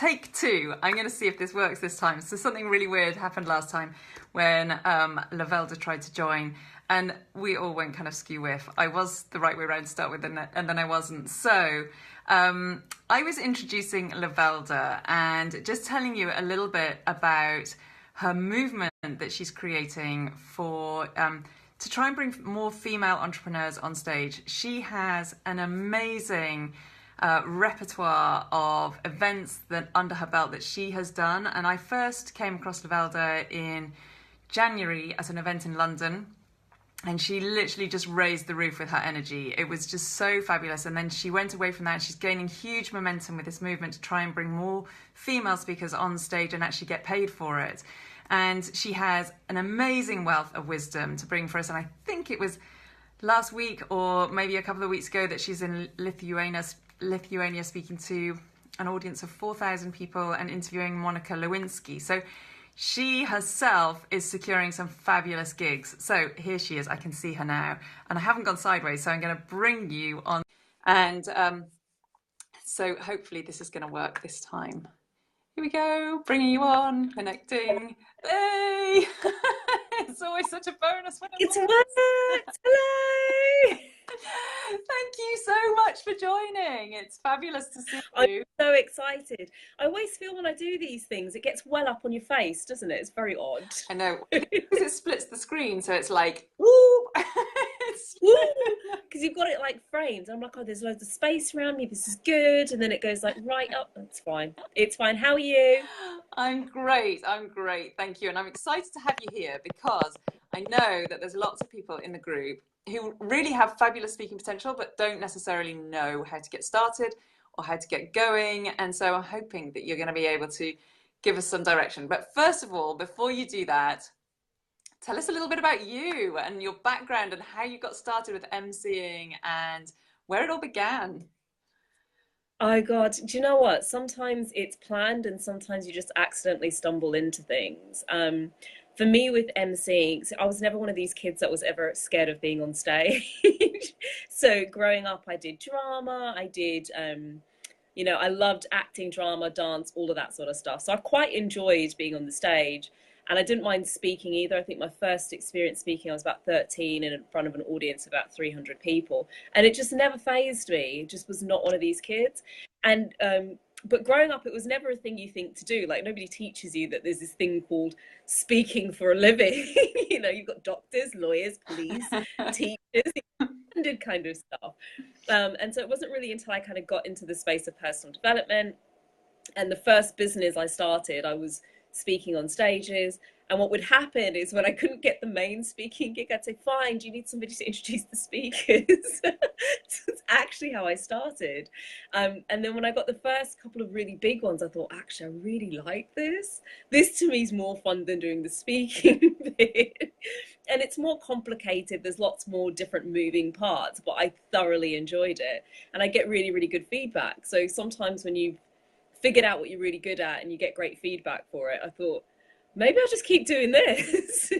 take two. I'm going to see if this works this time. So something really weird happened last time when Lovelda tried to join, and we all went kind of skew-whiff. I was the right way around to start with, and then I wasn't. So I was introducing Lovelda and just telling you a little bit about her movement that she's creating for to try and bring more female entrepreneurs on stage. She has an amazing repertoire of events that under her belt that she has done. And I first came across Lovelda in January at an event in London. And she literally just raised the roof with her energy. It was just so fabulous. And then she went away from that and she's gaining huge momentum with this movement to try and bring more female speakers on stage and actually get paid for it. And she has an amazing wealth of wisdom to bring for us. And I think it was last week or maybe a couple of weeks ago that she's in Lithuania speaking to an audience of 4,000 people and interviewing Monika Lewinski. So she herself is securing some fabulous gigs. So here she is. I can see her now. And I haven't gone sideways, so I'm going to bring you on. And so hopefully this is going to work this time. Here we go. Bringing you on. Connecting. Hey! It's always such a bonus when it's worked. Hello! Thank you so much for joining. It's fabulous to see you. I'm so excited. I always feel when I do these things, it gets well up on your face, doesn't it? It's very odd. I know. Because it splits the screen, so it's like, woo! Because you've got it like framed. I'm like, oh, there's loads of space around me. This is good. And then it goes like right up. It's fine. It's fine. How are you? I'm great. I'm great. Thank you. And I'm excited to have you here because I know that there's lots of people in the group who really have fabulous speaking potential, but don't necessarily know how to get started or how to get going. And so I'm hoping that you're going to be able to give us some direction. But first of all, before you do that, tell us a little bit about you and your background and how you got started with emceeing and where it all began. Oh God, do you know what? Sometimes it's planned and sometimes you just accidentally stumble into things. For me with emceeing, so I was never one of these kids that was ever scared of being on stage. So growing up, I did drama, I did, you know, I loved acting, drama, dance, all of that sort of stuff. So I quite enjoyed being on the stage. And I didn't mind speaking either. I think my first experience speaking, I was about 13 and in front of an audience of about 300 people. And it just never fazed me. It just was not one of these kids. And but growing up, it was never a thing you think to do. Like nobody teaches you that there's this thing called speaking for a living. You know, you've got doctors, lawyers, police, teachers, kind of stuff. And so it wasn't really until I kind of got into the space of personal development. And the first business I started, I was speaking on stages. And what would happen is when I couldn't get the main speaking gig, I'd say, fine, do you need somebody to introduce the speakers? So it's actually how I started. And then when I got the first couple of really big ones, I thought, actually, I really like this. This to me is more fun than doing the speaking bit. And it's more complicated. There's lots more different moving parts, but I thoroughly enjoyed it. And I get really, really good feedback. So sometimes when you've figured out what you're really good at and you get great feedback for it, I thought, maybe I'll just keep doing this.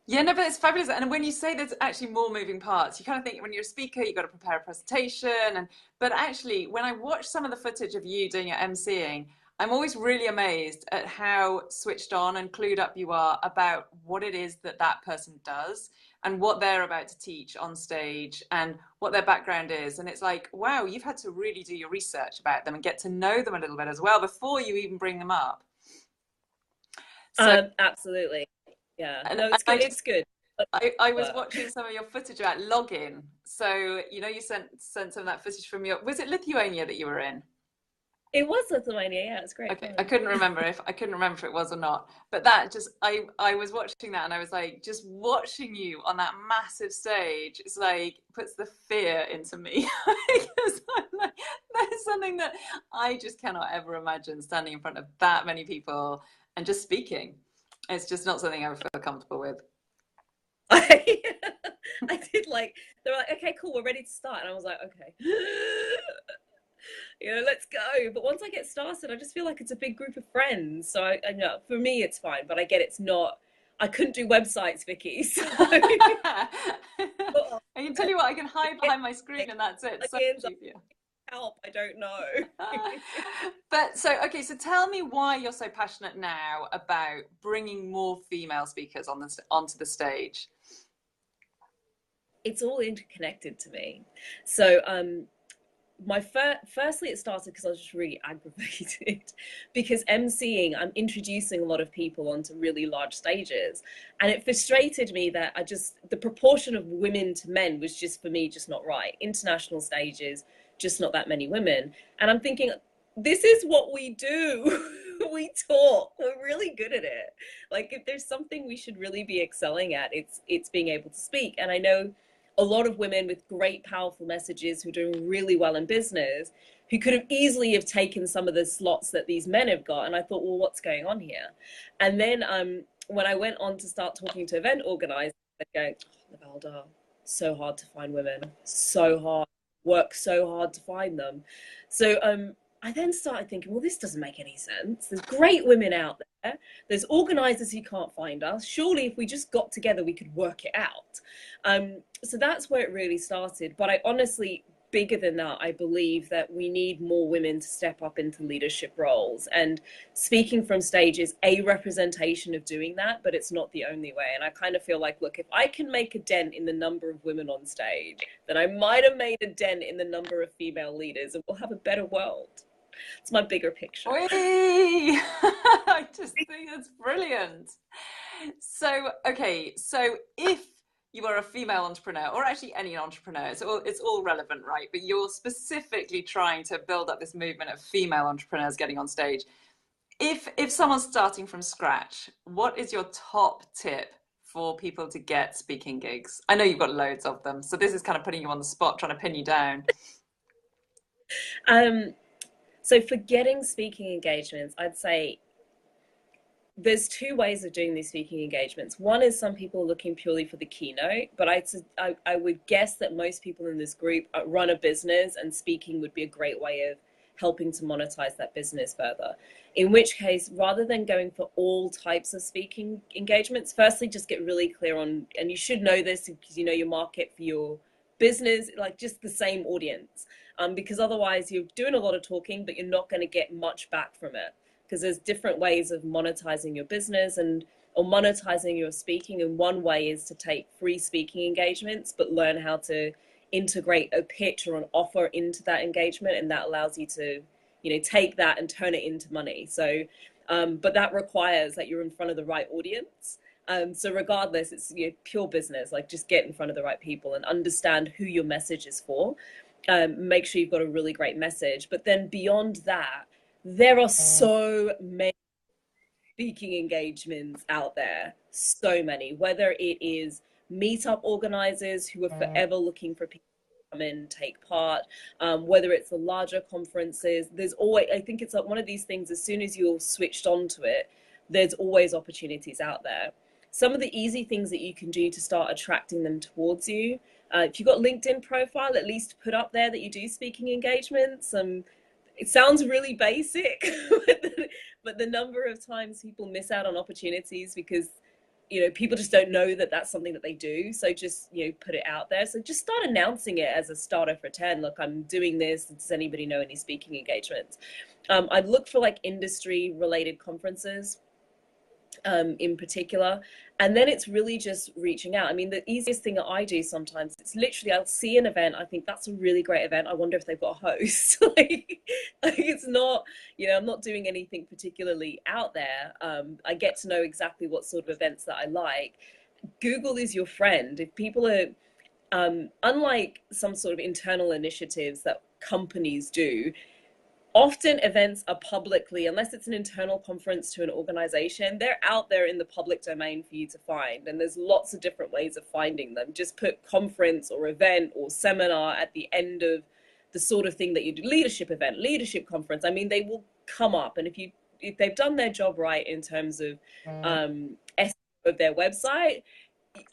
Yeah, no, but it's fabulous. And when you say there's actually more moving parts, you kind of think when you're a speaker, you've got to prepare a presentation. But actually, when I watch some of the footage of you doing your emceeing, I'm always really amazed at how switched on and clued up you are about what it is that that person does and what they're about to teach on stage and what their background is. And it's like, wow, you've had to really do your research about them and get to know them a little bit as well before you even bring them up. So, absolutely. Yeah, no, it's good. It's good. I was watching some of your footage about login. So, you know, you sent some of that footage from your, was it Lithuania that you were in? It was Lithuania, yeah, it's great. Okay, I couldn't remember if it was or not. But that just, I was watching that and I was like, just watching you on that massive stage, it's like, puts the fear into me. Because I'm like, that is something that I just cannot ever imagine, standing in front of that many people and just speaking. It's just not something I ever feel comfortable with. I did like, they were like, okay, cool, we're ready to start. And I was like, okay. You know, let's go. But once I get started, I just feel like it's a big group of friends. So I know for me it's fine, but I get it's not. I couldn't do websites, Vicky. So. I can tell you what, I can hide behind my screen and that's it. So help, I don't know. But so, okay, so tell me why you're so passionate now about bringing more female speakers on onto the stage. It's all interconnected to me. So my firstly it started because I was just really aggravated because emceeing, I'm introducing a lot of people onto really large stages, and it frustrated me that I just, the proportion of women to men was just, for me, just not right. International stages, just not that many women. And I'm thinking, this is what we do. We talk, we're really good at it. Like, if there's something we should really be excelling at, it's being able to speak. And I know a lot of women with great powerful messages who are doing really well in business, who could have easily have taken some of the slots that these men have got. And I thought, well, what's going on here? And then when I went on to start talking to event organizers, they're going, oh, Lovelda, so hard to find women, so hard, work so hard to find them. So I then started thinking, well, this doesn't make any sense. There's great women out there. There's organizers who can't find us. Surely if we just got together, we could work it out. So that's where it really started. But I honestly, bigger than that, I believe that we need more women to step up into leadership roles. And speaking from stage is a representation of doing that, but it's not the only way. And I kind of feel like, look, if I can make a dent in the number of women on stage, then I might have made a dent in the number of female leaders, and we'll have a better world. It's my bigger picture. I just think that's brilliant. So, okay, so if you are a female entrepreneur, or actually any entrepreneur, it's all relevant, right? But you're specifically trying to build up this movement of female entrepreneurs getting on stage. If someone's starting from scratch, what is your top tip for people to get speaking gigs? I know you've got loads of them, so this is kind of putting you on the spot, trying to pin you down. So for getting speaking engagements, I'd say there's two ways of doing these speaking engagements. One is some people are looking purely for the keynote, but I would guess that most people in this group run a business, and speaking would be a great way of helping to monetize that business further. In which case, rather than going for all types of speaking engagements, firstly, just get really clear on, and you should know this because you know your market for your business, like just the same audience. Because otherwise you're doing a lot of talking, but you're not going to get much back from it. Because there's different ways of monetizing your business or monetizing your speaking. And one way is to take free speaking engagements, but learn how to integrate a pitch or an offer into that engagement. And that allows you to, take that and turn it into money. So, but that requires that you're in front of the right audience. So regardless, it's pure business, like just get in front of the right people and understand who your message is for. Make sure you've got a really great message. But then beyond that, there are so many speaking engagements out there, so many, whether it is meetup organizers who are forever looking for people to come in, take part, whether it's the larger conferences, there's always, I think it's like one of these things, as soon as you're switched onto it, there's always opportunities out there. Some of the easy things that you can do to start attracting them towards you. If you've got LinkedIn profile, at least put up there that you do speaking engagements. It sounds really basic, but the number of times people miss out on opportunities because, people just don't know that that's something that they do. So just, put it out there. So just start announcing it as a starter for 10. Look, I'm doing this. Does anybody know any speaking engagements? I'd look for like industry related conferences. In particular, and then it's really just reaching out. I mean, the easiest thing that I do sometimes, it's literally, I'll see an event, I think that's a really great event, I wonder if they've got a host. like it's not, I'm not doing anything particularly out there. I get to know exactly what sort of events that I like. Google is your friend. If people are unlike some sort of internal initiatives that companies do, often events are publicly, unless it's an internal conference to an organization, they're out there in the public domain for you to find. And there's lots of different ways of finding them. Just put conference or event or seminar at the end of the sort of thing that you do. Leadership event, leadership conference. I mean, they will come up. And if they've done their job right in terms of SEO of their website,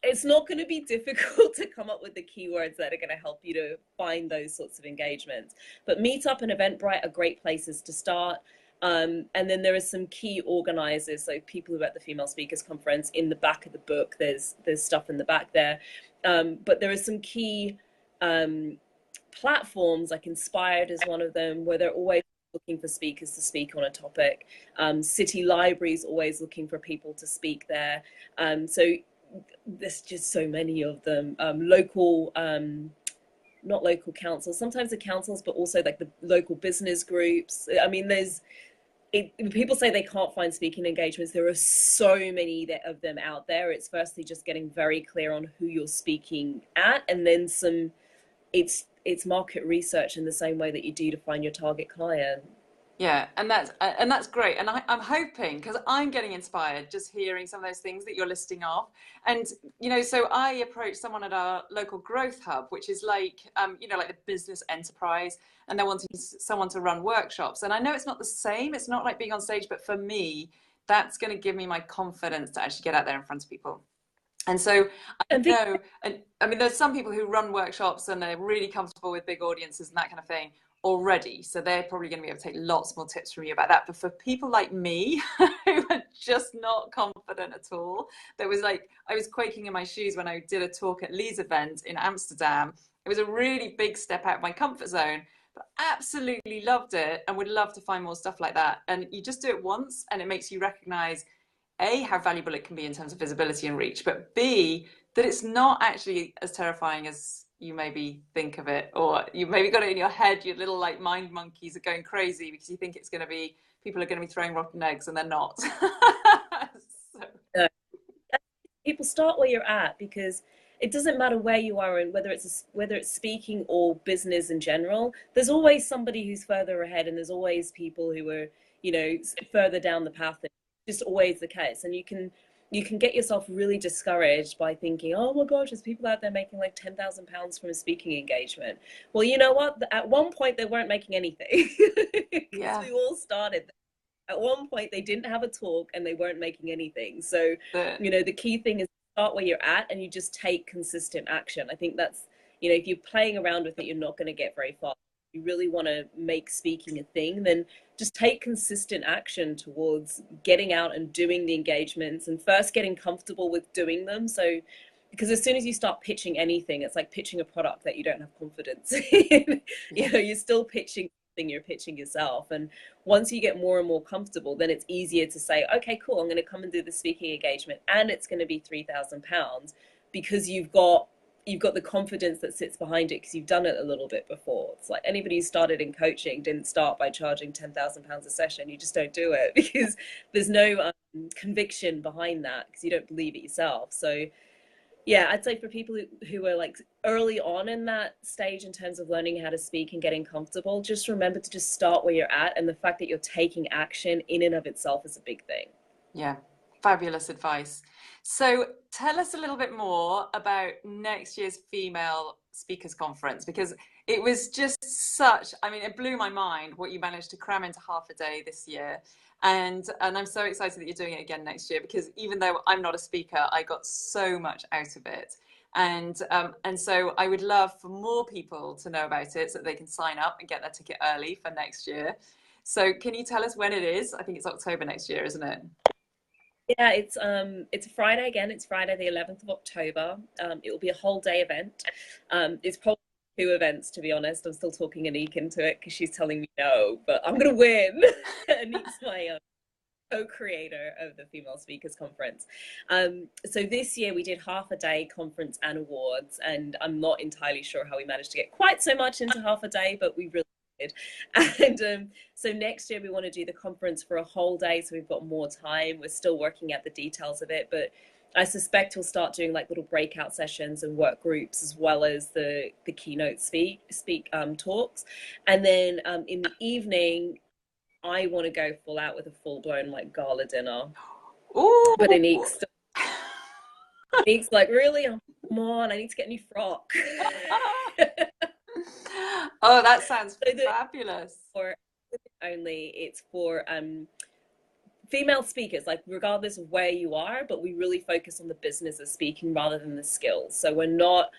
it's not going to be difficult to come up with the keywords that are going to help you to find those sorts of engagements. But Meetup and Eventbrite are great places to start. And then there are some key organizers, so people who are at the Female Speakers Conference. In the back of the book, there's stuff in the back there. But there are some key platforms, like Inspired is one of them, where they're always looking for speakers to speak on a topic. City libraries always looking for people to speak there. So there's just so many of them. Local, not local councils, sometimes the councils, but also like the local business groups. I mean, people say they can't find speaking engagements. There are so many of them out there. It's firstly just getting very clear on who you're speaking at, and then it's market research in the same way that you do to find your target client. Yeah, and that's great. And I'm hoping, because I'm getting inspired just hearing some of those things that you're listing off. And so I approached someone at our local growth hub, which is like like the business enterprise, and they're wanting someone to run workshops. And I know it's not the same. It's not like being on stage, but for me, that's going to give me my confidence to actually get out there in front of people. And so I know, and I mean, there's some people who run workshops and they're really comfortable with big audiences and that kind of thing already. So they're probably going to be able to take lots more tips from you about that. But for people like me who are just not confident at all, I was quaking in my shoes when I did a talk at Lee's event in Amsterdam. It was a really big step out of my comfort zone, but absolutely loved it and would love to find more stuff like that. And you just do it once and it makes you recognize A, how valuable it can be in terms of visibility and reach, but B, that it's not actually as terrifying as you maybe think of it, or you maybe got it in your head, your little like mind monkeys are going crazy because you think it's going to be, people are going to be throwing rotten eggs and they're not. So, people start where you're at, because it doesn't matter where you are, and whether it's speaking or business in general, there's always somebody who's further ahead, and there's always people who are further down the path. It's just always the case, and you can get yourself really discouraged by thinking, oh my gosh, there's people out there making like £10,000 from a speaking engagement. Well, you know what? At one point, they weren't making anything. Because we all started. At one point, they didn't have a talk and they weren't making anything. So, the key thing is start where you're at and you just take consistent action. I think that's, if you're playing around with it, you're not going to get very far. If you really want to make speaking a thing, then just take consistent action towards getting out and doing the engagements, and first getting comfortable with doing them. So, because as soon as you start pitching anything, it's like pitching a product that you don't have confidence in. You're still pitching something, you're pitching yourself. And once you get more and more comfortable, then it's easier to say, okay, cool, I'm going to come and do the speaking engagement, and it's going to be £3,000, because you've got the confidence that sits behind it, because you've done it a little bit before. It's like anybody who started in coaching didn't start by charging £10,000 a session. You just don't do it because there's no conviction behind that, because you don't believe it yourself. So yeah, I'd say for people who are like early on in that stage in terms of learning how to speak and getting comfortable, just remember to just start where you're at. And the fact that you're taking action in and of itself is a big thing. Yeah. Fabulous advice. So tell us a little bit more about next year's Female Speakers Conference, because it was just it blew my mind what you managed to cram into half a day this year. And I'm so excited that you're doing it again next year, because even though I'm not a speaker, I got so much out of it. And so I would love for more people to know about it so that they can sign up and get their ticket early for next year. So can you tell us when it is? I think it's October next year, isn't it? Yeah, it's a Friday again. It's Friday the 11th of October. It will be a whole day event. It's probably 2 events, to be honest. I'm still talking Anik into it because she's telling me no, but I'm gonna win. Anik's my co-creator of the Female Speakers Conference. So this year we did half a day conference and awards, and I'm not entirely sure how we managed to get quite so much into half a day, but we really did. And so next year we want to do the conference for a whole day, so we've got more time. We're still working out the details of it, but I suspect we'll start doing like little breakout sessions and work groups, as well as the keynote talks. And then in the evening, I want to go full out with a full-blown like gala dinner. Ooh. But Anik's like, really? Come on, I need to get a new frock. Oh, that sounds fabulous. It's for female speakers, like regardless of where you are, but we really focus on the business of speaking rather than the skills. So we're not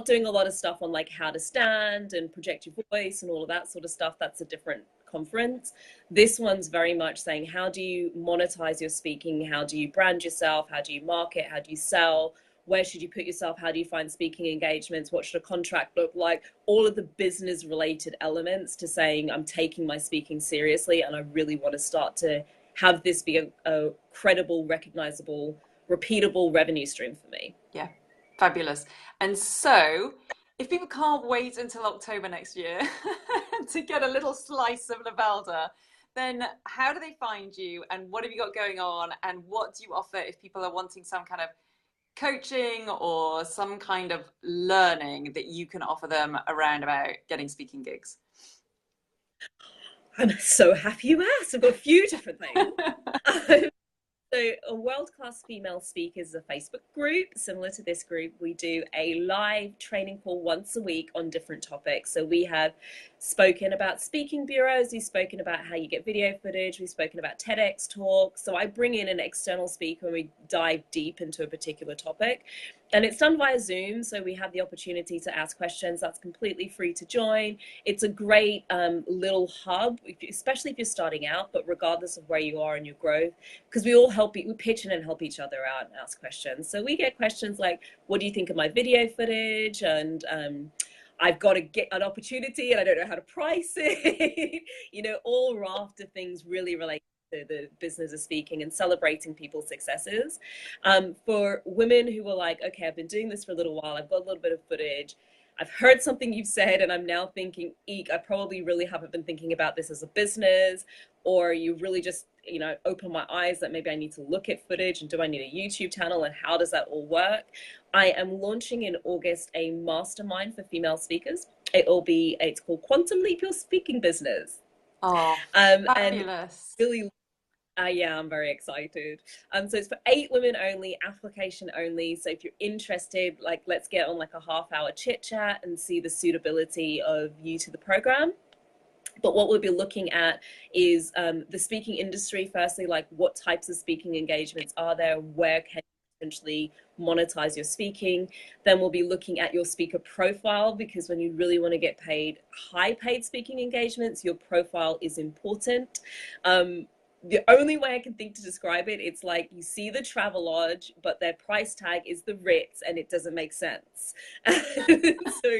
doing a lot of stuff on like how to stand and project your voice and all of that sort of stuff. That's a different conference. This one's very much saying, how do you monetize your speaking? How do you brand yourself? How do you market? How do you sell? where should you put yourself, how do you find speaking engagements, what should a contract look like, all of the business related elements to saying I'm taking my speaking seriously and I really want to start to have this be a credible, recognizable, repeatable revenue stream for me. Yeah, fabulous. And so, if people can't wait until October next year to get a little slice of Lovelda, then how do they find you and what have you got going on and what do you offer if people are wanting some kind of coaching or some kind of learning that you can offer them around about getting speaking gigs? I'm so happy you asked. I've got a few different things. So a world-class female speakers is a Facebook group. Similar to this group, we do a live training call once a week on different topics. So we have spoken about speaking bureaus, we've spoken about how you get video footage, we've spoken about TEDx talks. So I bring in an external speaker and we dive deep into a particular topic. And it's done via Zoom, so we have the opportunity to ask questions. That's completely free to join. It's a great little hub, especially if you're starting out, but regardless of where you are in your growth, because we all help, we pitch in and help each other out and ask questions. So we get questions like, what do you think of my video footage? And I've got to get an opportunity and I don't know how to price it. You know, all raft of things really related to the business of speaking and celebrating people's successes. For women who are like, okay, I've been doing this for a little while, I've got a little bit of footage, I've heard something you've said and I'm now thinking, eek, I probably really haven't been thinking about this as a business, or you really just, you know, open my eyes that maybe I need to look at footage and do I need a YouTube channel and how does that all work? I am launching in August a mastermind for female speakers. It's called Quantum Leap Your Speaking Business. Oh, fabulous. And really, yeah, I'm very excited. So it's for 8 women only, application only. So if you're interested, like, let's get on like a half-hour chit chat and see the suitability of you to the program. But what we'll be looking at is the speaking industry, firstly, like what types of speaking engagements are there, where can you potentially monetize your speaking. Then we'll be looking at your speaker profile, because when you really want to get paid high paid speaking engagements, your profile is important. The only way I can think to describe it, it's like you see the Travelodge, but their price tag is the Ritz, and it doesn't make sense. So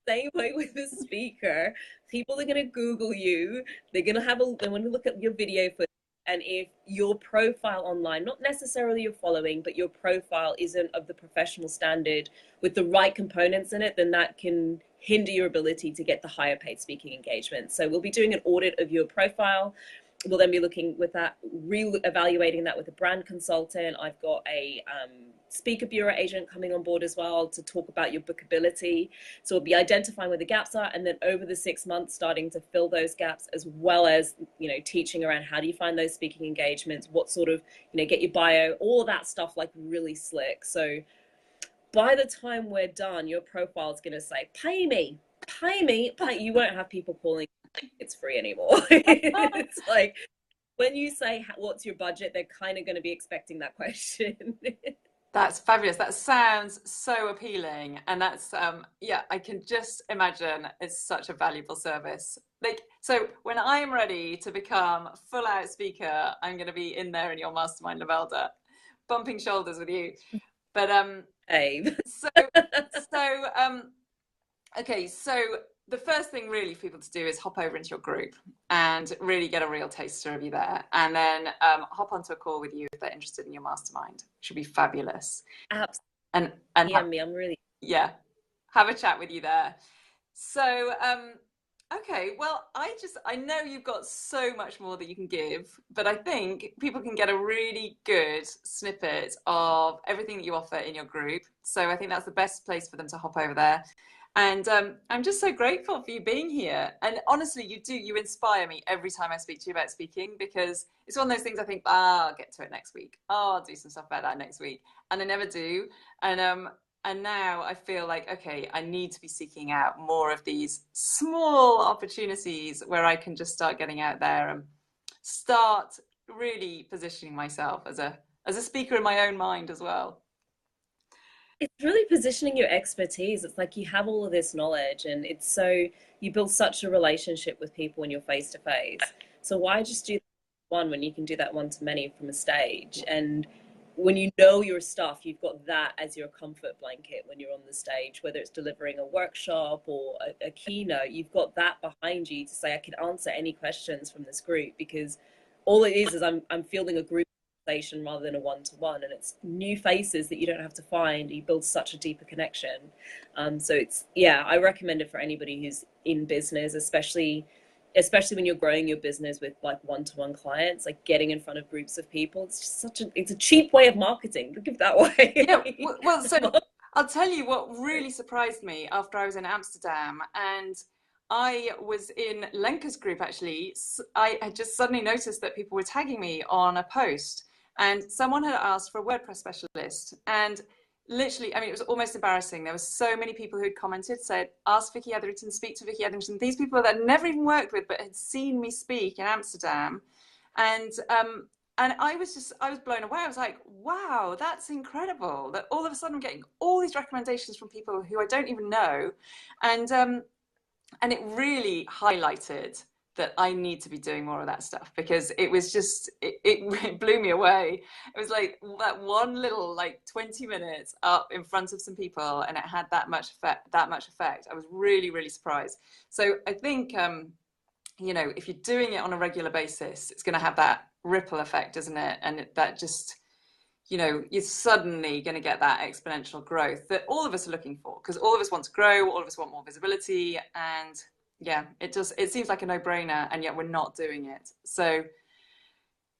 same way with the speaker, people are going to Google you. They want to look at your video footage. And if your profile online, not necessarily your following, but your profile isn't of the professional standard with the right components in it, then that can hinder your ability to get the higher paid speaking engagement. So we'll be doing an audit of your profile. We'll then be looking with that, re-evaluating that with a brand consultant. I've got a speaker bureau agent coming on board as well to talk about your bookability. So we'll be identifying where the gaps are, and then over the 6 months starting to fill those gaps, as well as, you know, teaching around how do you find those speaking engagements, what sort of, you know, get your bio, all that stuff, like really slick. So by the time we're done, your profile is going to say, pay me, pay me, pay. You won't have people calling it's free anymore. It's like when you say what's your budget, they're kind of going to be expecting that question. That's fabulous. That sounds so appealing. And that's, yeah, I can just imagine it's such a valuable service. Like, so when I'm ready to become a full out speaker, I'm going to be in there in your mastermind, Lovelda, bumping shoulders with you. But, Hey. okay, so the first thing really for people to do is hop over into your group and really get a real taster of you there, and then hop onto a call with you if they're interested in your mastermind. Should be fabulous. Absolutely. And I'm really, yeah, have a chat with you there. So okay, well, I know you've got so much more that you can give, but I think people can get a really good snippet of everything that you offer in your group. So I think that's the best place for them to hop over there. And I'm just so grateful for you being here. And honestly, you inspire me every time I speak to you about speaking, because it's one of those things I think, I'll get to it next week. Oh, I'll do some stuff about that next week. And I never do. And now I feel like, okay, I need to be seeking out more of these small opportunities where I can just start getting out there and start really positioning myself as a speaker in my own mind as well. it's really positioning your expertise. It's like you have all of this knowledge, and it's so, you build such a relationship with people when you're face to face. So why just do one when you can do that one to many from a stage? And when you know your stuff, you've got that as your comfort blanket when you're on the stage, whether it's delivering a workshop or a keynote, you've got that behind you to say, I can answer any questions from this group, because all it is I'm fielding a group conversation rather than a one-to-one, and it's new faces that you don't have to find. You build such a deeper connection. So it's, yeah, I recommend it for anybody who's in business, especially when you're growing your business with like one-to-one clients, like getting in front of groups of people. It's just it's a cheap way of marketing, think of it that way. Yeah, well, so I'll tell you what really surprised me after I was in Amsterdam, and I was in Lenka's group actually. I had just suddenly noticed that people were tagging me on a post, and someone had asked for a WordPress specialist. And literally, I mean, it was almost embarrassing. There were so many people who'd commented, said, ask Vicky Etherington, speak to Vicky Etherington. These people that I'd never even worked with, but had seen me speak in Amsterdam. And I was blown away. I was like, wow, that's incredible that all of a sudden I'm getting all these recommendations from people who I don't even know. And it really highlighted that I need to be doing more of that stuff, because it was just, it blew me away. It was like that one little, like 20 minutes up in front of some people, and it had that much effect. I was really, really surprised. So I think, you know, if you're doing it on a regular basis, it's going to have that ripple effect, isn't it? And that just, you know, you're suddenly going to get that exponential growth that all of us are looking for, because all of us want to grow, all of us want more visibility. And yeah, it seems like a no-brainer, and yet we're not doing it. So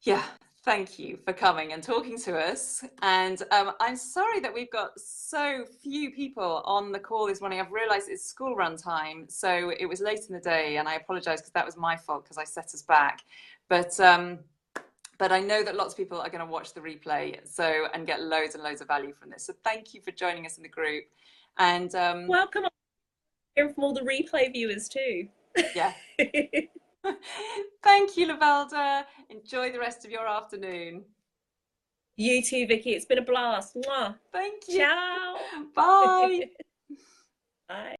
yeah, thank you for coming and talking to us. And I'm sorry that we've got so few people on the call this morning. I've realized it's school run time, so it was late in the day, and I apologize because that was my fault, because I set us back. But I know that lots of people are going to watch the replay, and get loads and loads of value from this. So thank you for joining us in the group. And welcome on, hearing from all the replay viewers too. Yeah. Thank you, Lovelda. Enjoy the rest of your afternoon. You too, Vicky. It's been a blast. Mwah. Thank you. Ciao. Bye. Bye.